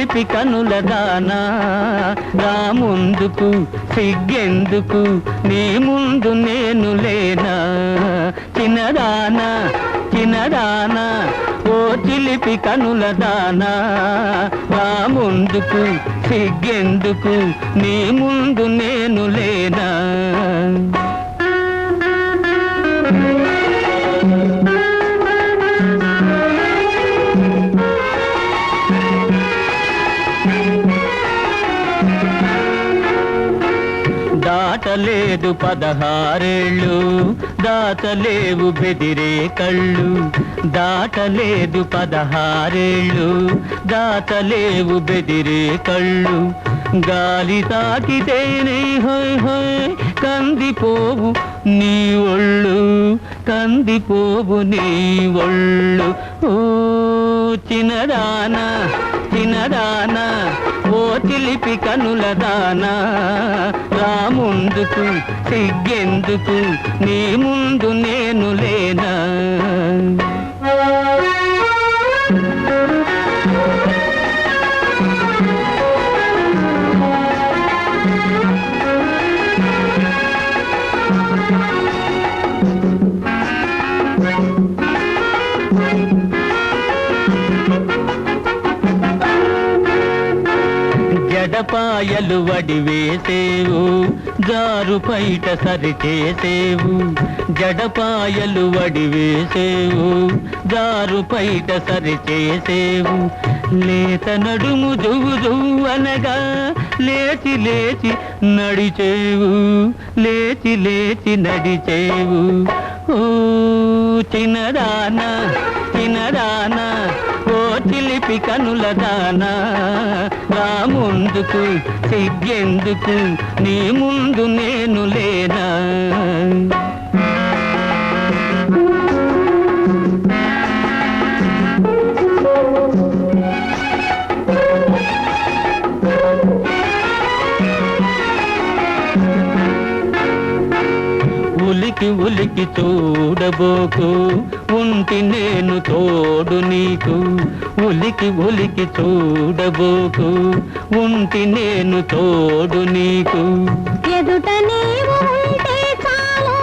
చిలిపి కనుల దానా రా ముందుకు సిగ్గెందుకు నీ ముందు నేను లేనా చిన్నదానా చిన్నదానా ఓ చిలిపి కనుల దానా రా ముందుకు సిగ్గెందుకు నీ ముందు నేను లేనా దాటలేదు 16 ఏళ్ళు దాటలేవు బెదిరే కళ్ళు దాటలేదు 16 ఏళ్ళు దాటలేవు బెదిరే కళ్ళు గాలి తాకితేనే హోయ్ హోయ్ కందిపోవు నీ ఒళ్ళు కందిపోవు నీ ఒళ్ళు ఓ చిన్నదానా చిన్నదానా ఓ చిలిపి కనుల దానా రా ముందుకు సిగ్గెందుకు నీ ముందు నేను లేనా జడపాయలు వడివేసేవు జారు పైట సరిచేసేవు జడపాయలు వడివేసేవు జారు పైట సరిచేసేవు లేత నడుము దువ్వు దువ్వు అనగా లేచి లేచి నడిచేవు లేచి లేచి నడిచేవు ఓ చిన్నదానా చిన్నదానా ఓ చిలిపి కనుల దానా రా ముందుకు సిగ్గెందుకు నీ ముందు నేను లేనా ఉలికి ఉలికి చూడబోకు ఉంటి నేను తోడు నీకు ఉలికి ఉలికి చూడబోకు ఉంటి నేను తోడు నీకు ఎదుట నీవు ఉంటే చాలు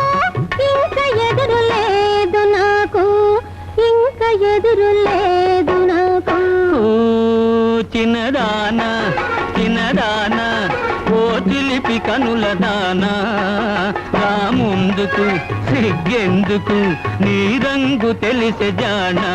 ఇంకా ఎదురు లేదు నాకు ఇంకా ఎదురు లేదు నాకు చిన్నదానా చిన్నదానా ఓ చిలిపి కనుల దానా రా ముందుకు సిగ్గెందుకు నీ రంగు తెలిసే జానా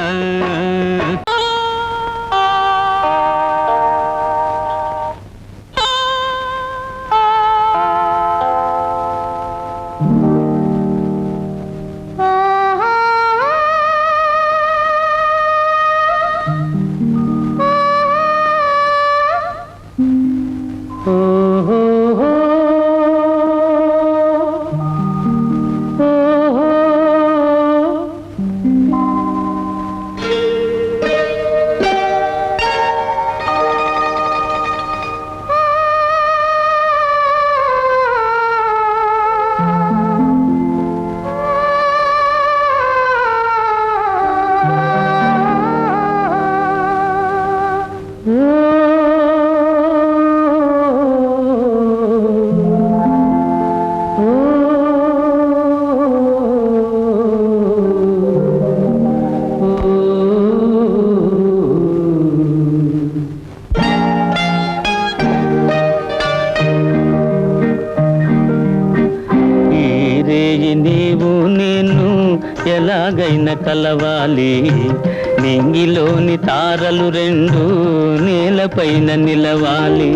ఎలాగైనా కలవాలి నింగిలోని తారలు రెండు నేలపైన నిలవాలి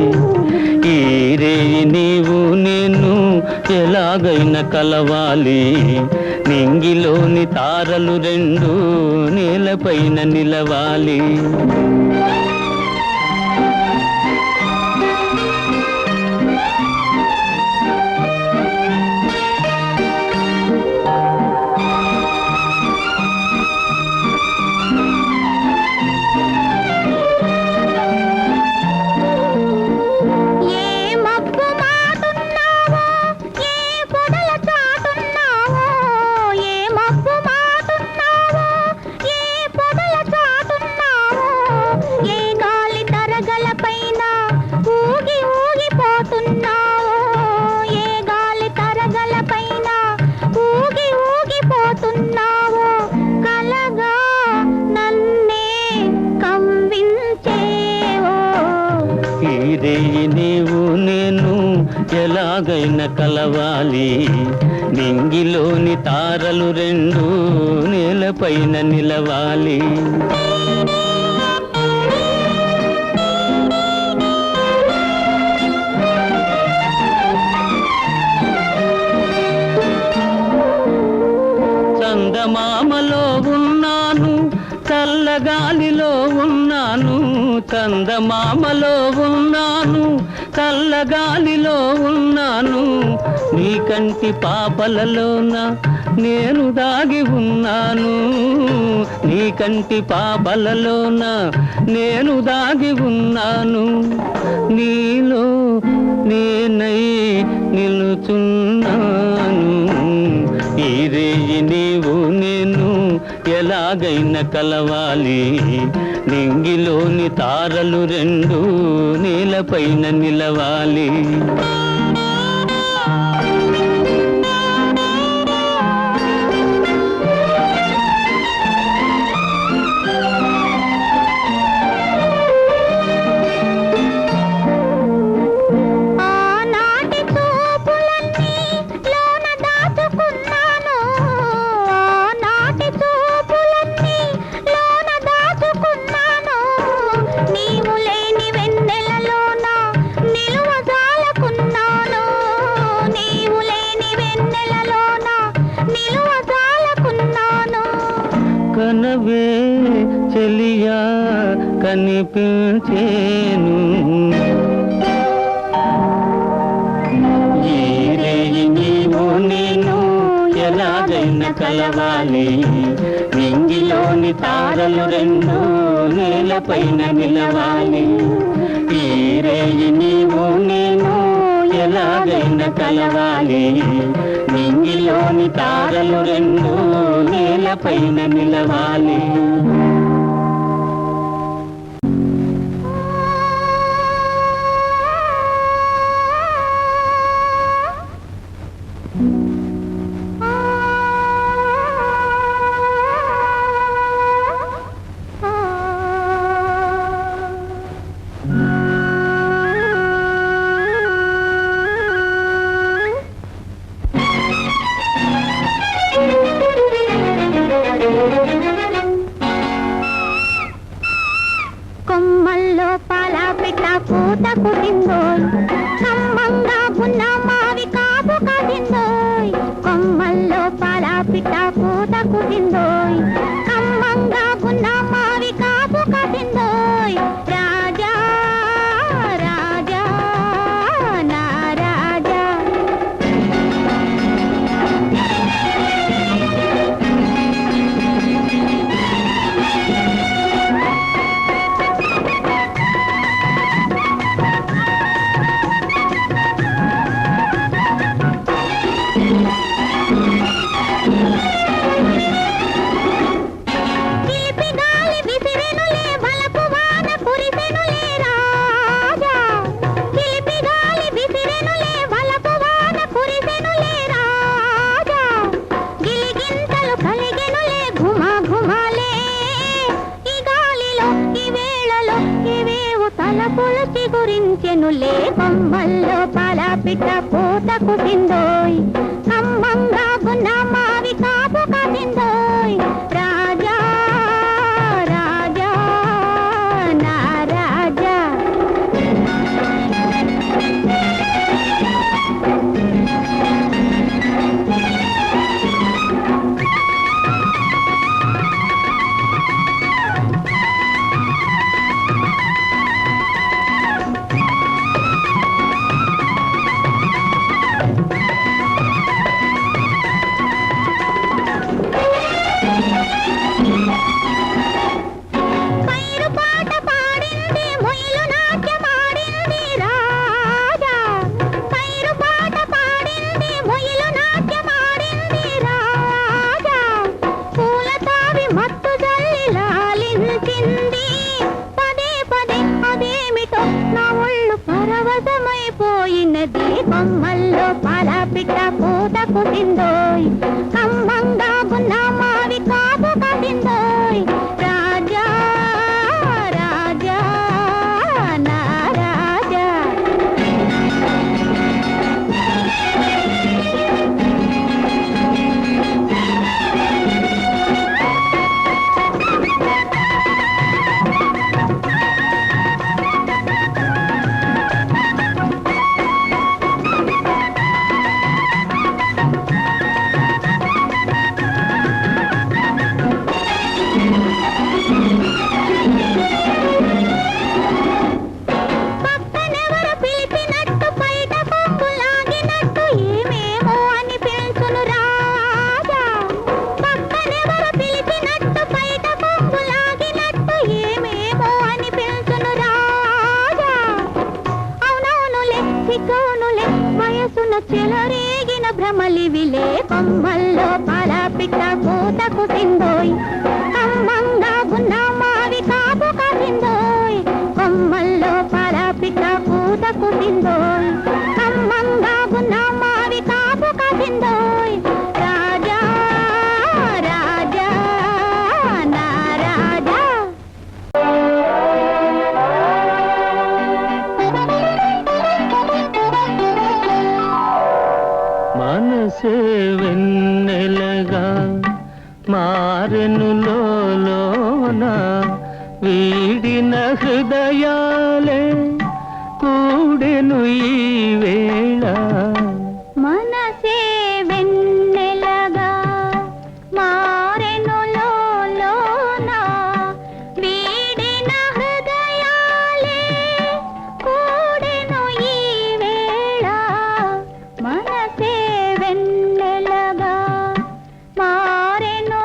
ఈ రేయి నీవు నేను ఎలాగైనా కలవాలి నింగిలోని తారలు రెండు నేలపైన నిలవాలి ఏ ఎలాగైనా కలవాలి నింగిలోని తారలు రెండు నేలపైన నిలవాలి చందమామలో ఉన్నాను చల్లగాలిలో ఉన్నాను చందమామలో ఉన్నాను చల్లగాలిలో ఉన్నాను నీ కంటి పాపలలోన నేను దాగి ఉన్నాను నీ కంటి పాపలలోన నేను దాగి ఉన్నాను నీలో నేనై నిలుచున్నాను ఈ రేయి నీవు నేను ఎలాగైనా కలవాలి నింగిలోని తారలు రెండు నేలపైన నిలవాలి కనవే చెలియా కనిపించేను ఈ రేయి నీవు నేను ఎలాగైనా కలవాలి నింగిలోని తారలు రెండు నేలపైన నిలవాలి ఈ రేయి నీవు నేను ఎలాగైనా కలవాలి నింగిలోని తారలు రెండు నేలపైన నిలవాలి కొమ్మల్లో పాలపిట్ట పూత కుట్టిందోయ్ కమ్మంగా ఉన్న మావి కాపు కాసిందోయ్ కొమ్మల్లో పాలపిట్ట పూత కుట్టిందోయ్ కమ్మంగా ఉన్న మావి కాపు కాసిందోయ్ రాజా రాజా నా రాజా తలపులసి గురించెనులే కొమ్మల్లో పాలపిట్ట పూత కుట్టిందోయ్ కమ్మంగా గున్న మావి కాపు కాసిందోయ్ రాజా రాజా నా రాజా పరవశమైపోయినది కొమ్మల్లో పాలపిట్ట పూత కుట్టిందోయ్ కమ్మంగా ఉన్న మావి కాపు కాసిందోయ్ రాజా రాజా నా రాజా మనసున చెలరేగిన భ్రమలివిలే కొమ్మల్లో పాలపిట్ట పూత కుసిందోయ్ కమ్మంగా ఉన్న మావి కాపు కాసిందోయ్ కొమ్మల్లో పాలపిట్ట పూత కుసిందోయ్ కమ్మంగా ఉన్న మావి కాపు కాసిందోయ్ రాజా రాజా నా రాజా మనసే వెన్నెలగా మారెను లోన వీడిన హృదయాలే కూడెను ఈ వేళ మనసే వెన్నెలగా మారెను లోన వీడిన హృదయాలే కూడెను ఈ వేళ మనసే వెన్నెలగా మారెను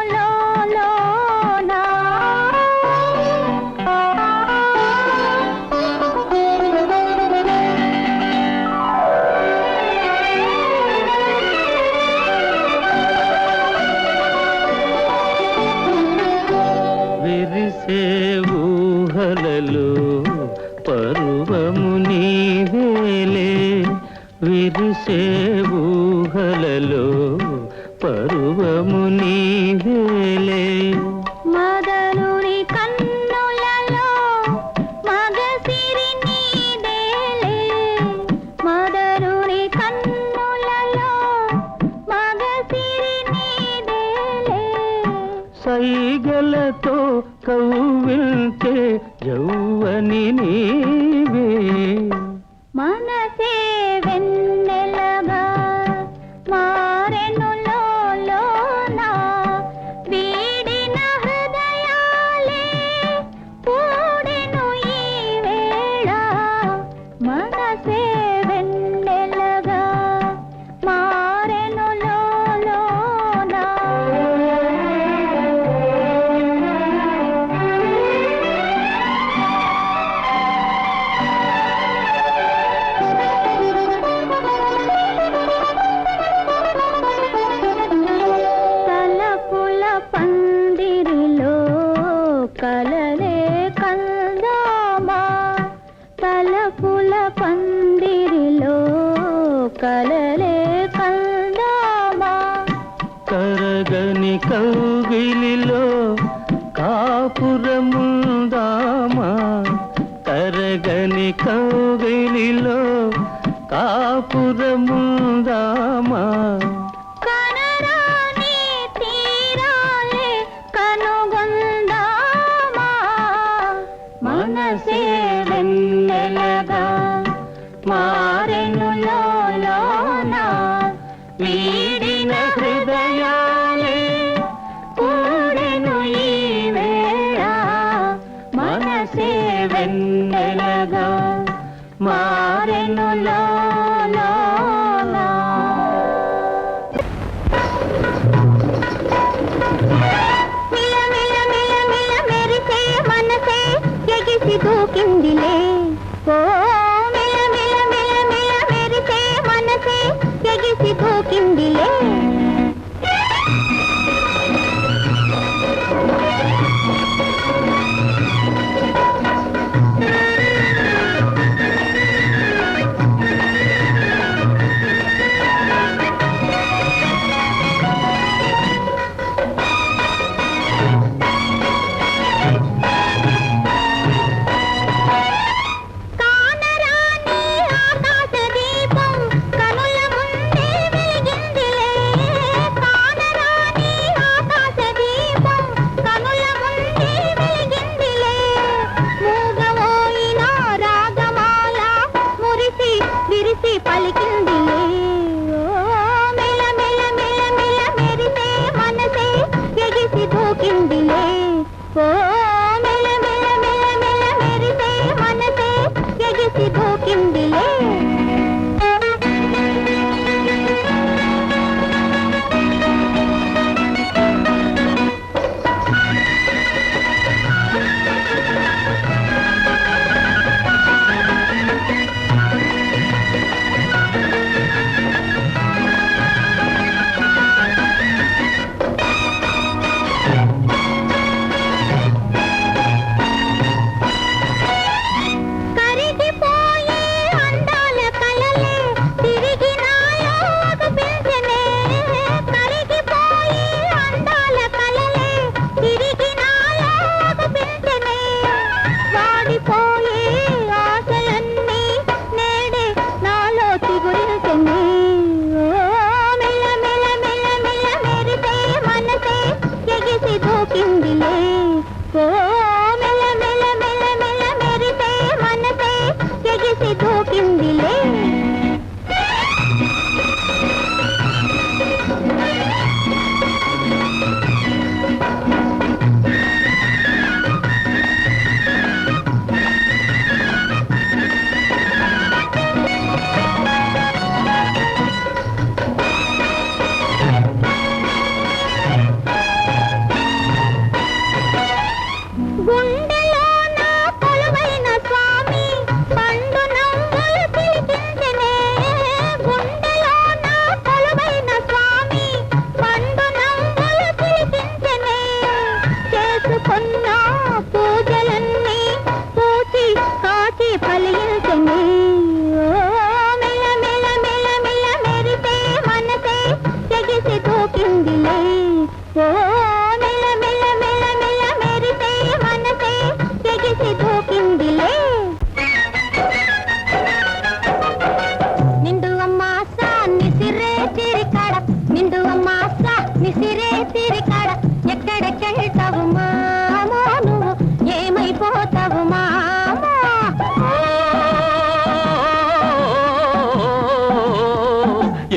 విరిసే ఊహలలో పరువము నీవేలే విరిసే ఊహలలో పరువము నీవేలే మదనుని కన్నులలో మగసిరి నీదేలే మదనుని కన్నులలో మగసిరి నీదేలే సైగలతో కవ్విల్చే యౌవని నీవే మనసే వెన్నెలగా మారెను లోన వీడిన హృదయాలే కూడెను ఈ వేళ మనసే వెన్నెలగా మారెను తలపుల పందిరిలో కలలే కందామా తలపుల పందిరిలో కలలే కందామా కరగని కౌగిలిలో కాపురముందామా కరగని కౌగిలిలో కాపురముందామా కనరాని తీరాలే కనుగొందామా మనసే వెన్నెలగా మారెను లోన వీడిన హృదయాలే కూడెను ఈ వేళ మనసే వెన్నెలగా మారెను లోన మిల మిల మిల మిల మెరిసే మనసే ఎగిసి దూకిందిలే ఓ మిల మిల మిల మిల మెరిసే మనసే ఎగిసి దూకిందిలే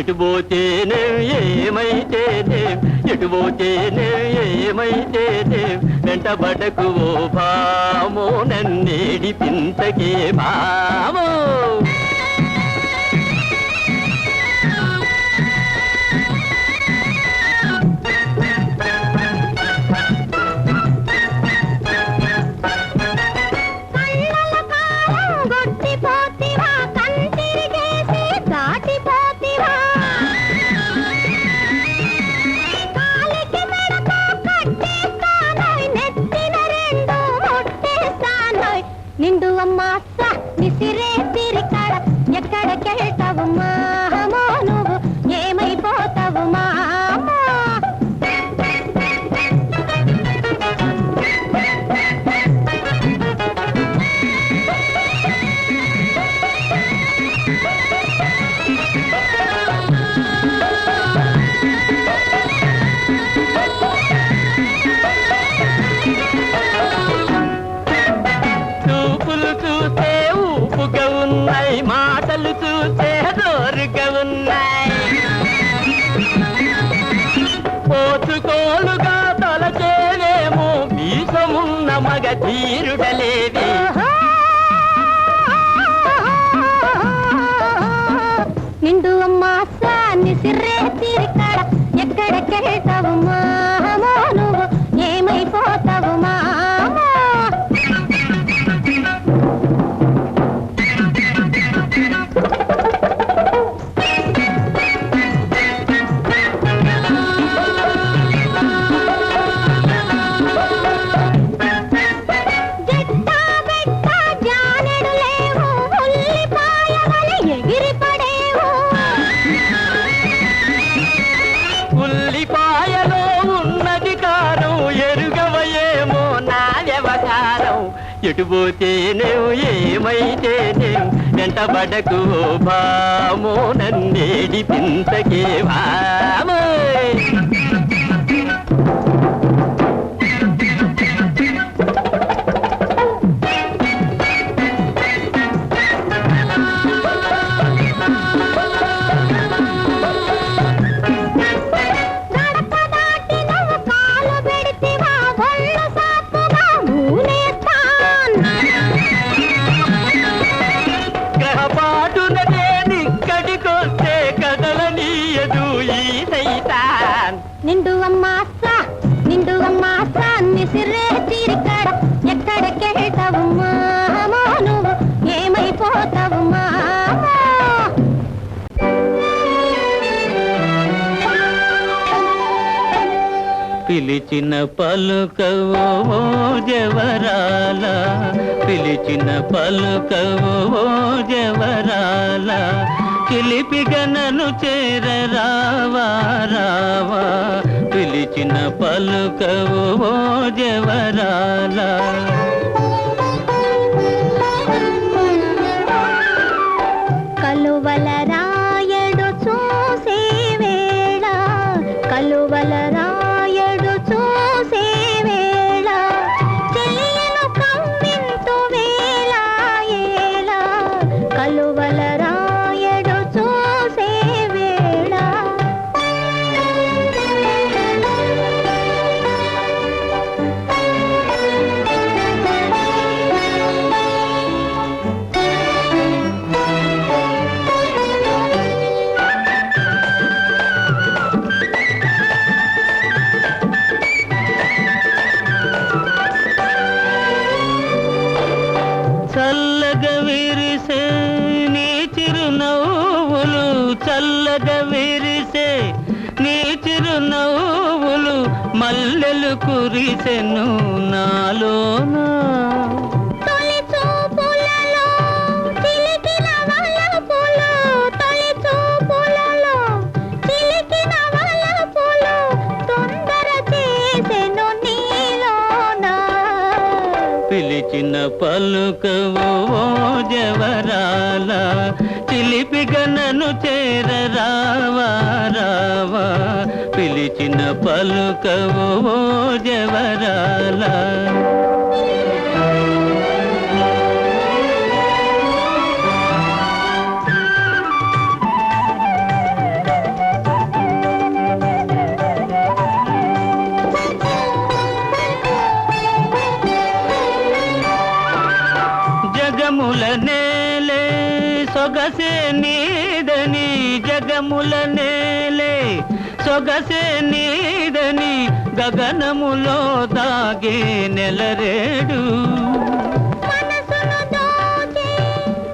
ఎటు పోతేనే ఏమైతేనే ఎటు పోతేనే ఏమైతేనే వెంటబడకు ఓ భామో నన్నేడి పింతకే భామో నిండు అమ్మాస నిసిరే తిరికాడ ఎక్కడికెళ్తావు మామో నువ్వు ఏమైపోతావు మామో మాటలు చూసే దోరుగా ఉన్నాయి పోచుకోలుగా తలచేలేమో మీసమున్న మగ తీరుడలేవి నిండు అమ్మాస నిసిరే తిరికాడ ఎక్కడికెళ్తావు మామో నువ్వు ఏమైపోతావు మామో ఉల్లిపాయలో ఉన్నది కారం ఎరుగవయేమో నా వ్యవహారం ఎటు పోతేనే ఏమైతేనే వెంటబడకు భామో నన్నేడి పింతకే భామో నిండు అమ్మాస నిసిరే తిరికాడ ఎక్కడికెళ్తావు మామో నువ్వు ఏమైపోతావు మామో పిలిచిన పలుకవో జవరాల పిలిచిన పలుకవో జవరాల చిలిపిగా నన్ను చేరరావా రావా పిలిచిన పలుకవో జవరాల కలువల రాయడు చూసే వేళ కలువల రాయడు చూసే వేళ చెయ్యను కమ్మింతు వేళ ఏళ కలువల రాయడు చూసే వేళ చల్లగా విరిసే నీ చిరునవ్వులు చల్లగా విరిసే నీ చిరునవ్వులు మల్లెలు కురిసెను నాలోనా తొలి చూపులలో చిలికిన వలపులు తొలి చూపులలో చిలికిన వలపులు తొందర చేసెను నీలోనా పిలిచిన పలుకవో జవరాల చిలిపిగా నన్ను చేరరావా రావా పిలిచిన పలుకవో జవరాల సొగసే నీదని జగముల నేలే, సొగసే నీదని గగనములో దాగే నెలరేడు. మనసును దోచే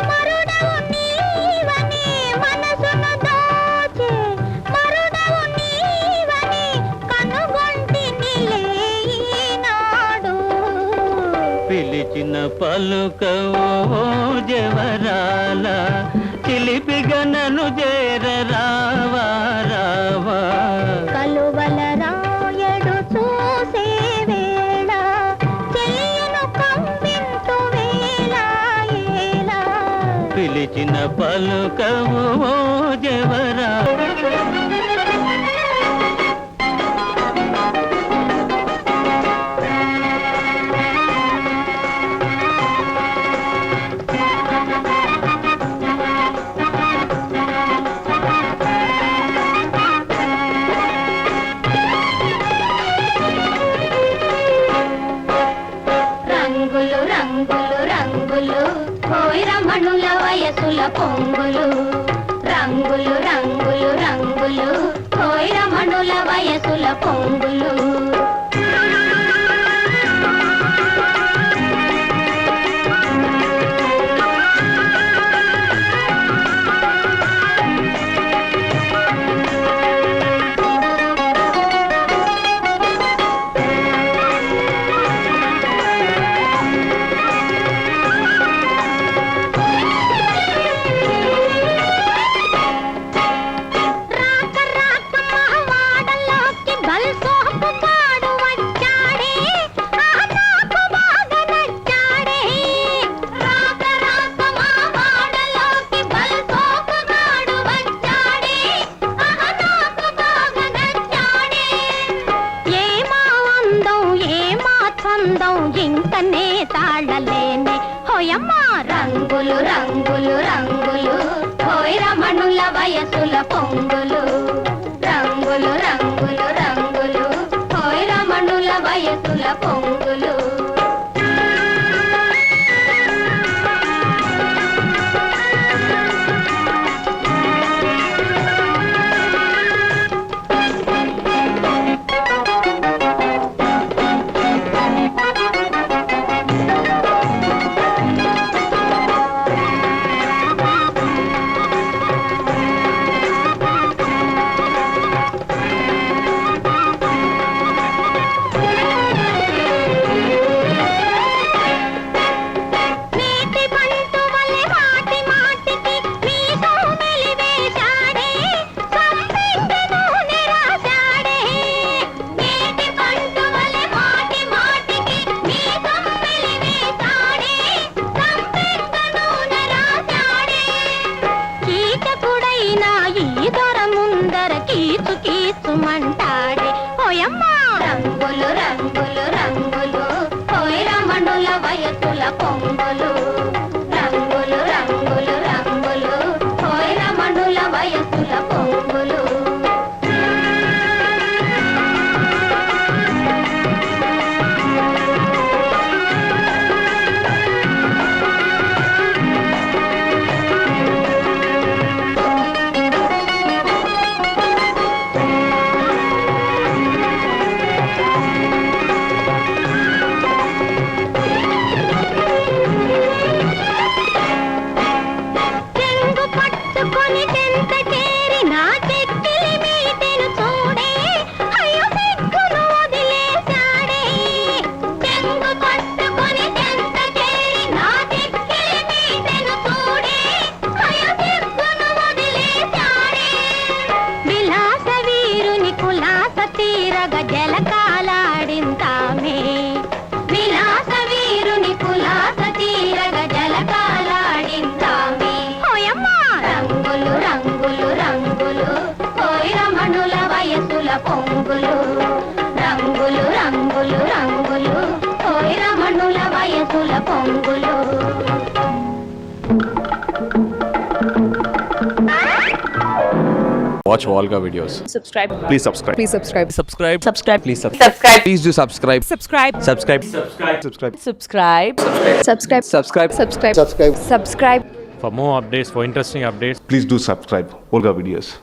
మరుడవు నీవని, మనసును దోచే మరుడవు నీవని కనుగొంటినిలే ఈనాడు. పిలిచిన పలుకవో జవరాల, చిలిపిగా నన్ను చేర రావా రావా. కలువల రాయడు చూసే వేళ, చెలియను కవ్వింతు వేళ ఏలా. పిలిచిన పలుకవో జవరాల. రంగులు రంగులు రంగులు కోయిరమణుల వయసుల పొంగులు, రంగులు రంగులు రంగులు కోయిరమణుల వయసుల పొంగులు. రాక రాక మహవాడలోకి బల్సోపు పాడు వచ్చాడే, నాకు బాగా నచ్చాడే. రాక రాక మహవాడలోకి బల్సోపు పాడు వచ్చాడే, నాకు బాగా నచ్చాడే. ఏమా అందం ఏమా చందం ఇంకనే తాళలేనే హోయమ్మా. రంగులు రంగులు రంగులు కోయిరమణుల వయసుల పొంగులు, రంగులు రంగులు రంగులు కోయిరమణుల వయసుల పొంగులు. నీటి పంటు వలె మాటి మాటికి మీసం మెలివేశాడే, సంపెంగ నూనె రాశాడే. నీటి పంటు వలె మాటి మాటికి మీసం మెలివేశాడే, సంపెంగ నూనె రాశాడే. కీచకుడైన ఈ దొర ముందర కీచు కీచుమంటాడే ఓయమ్మా. రంగులు రంగులు రంగులు కోయిరమణుల వయసుల పొంగులు, రంగులు రంగులు రంగులు కోయిరమణుల వయసుల పొంగులు. చెంగు పట్టుకొని చెంత చేరి నా చెక్కిలి మీటెను చూడే, అయ్యో సిగ్గును వదిలేశాడే. చెంగు పట్టుకొని చెంత చేరి నా చెక్కిలి మీటెను చూడే, అయ్యో సిగ్గును వదిలేశాడే. విలాస వీరుని కులాస తీరగ జలకాలాడింతామే, విలాస వీరుని కులాస తీరగ జలకాలాడింతామే హోయమ్మా. రంగులు రంగులు రంగులు కోయిరమణుల వయసుల పొంగులు, రంగులు రంగులు రంగులు కోయిరమణుల వయసుల పొంగులు. Watch Volga videos. Subscribe. Please subscribe. Please subscribe. Subscribe. Subscribe. Please subscribe. Please do subscribe. Subscribe. Subscribe. Subscribe. Subscribe. Subscribe. Subscribe. Subscribe. Subscribe. Subscribe. Subscribe. For more updates, for interesting updates, Please do subscribe Olga Videos.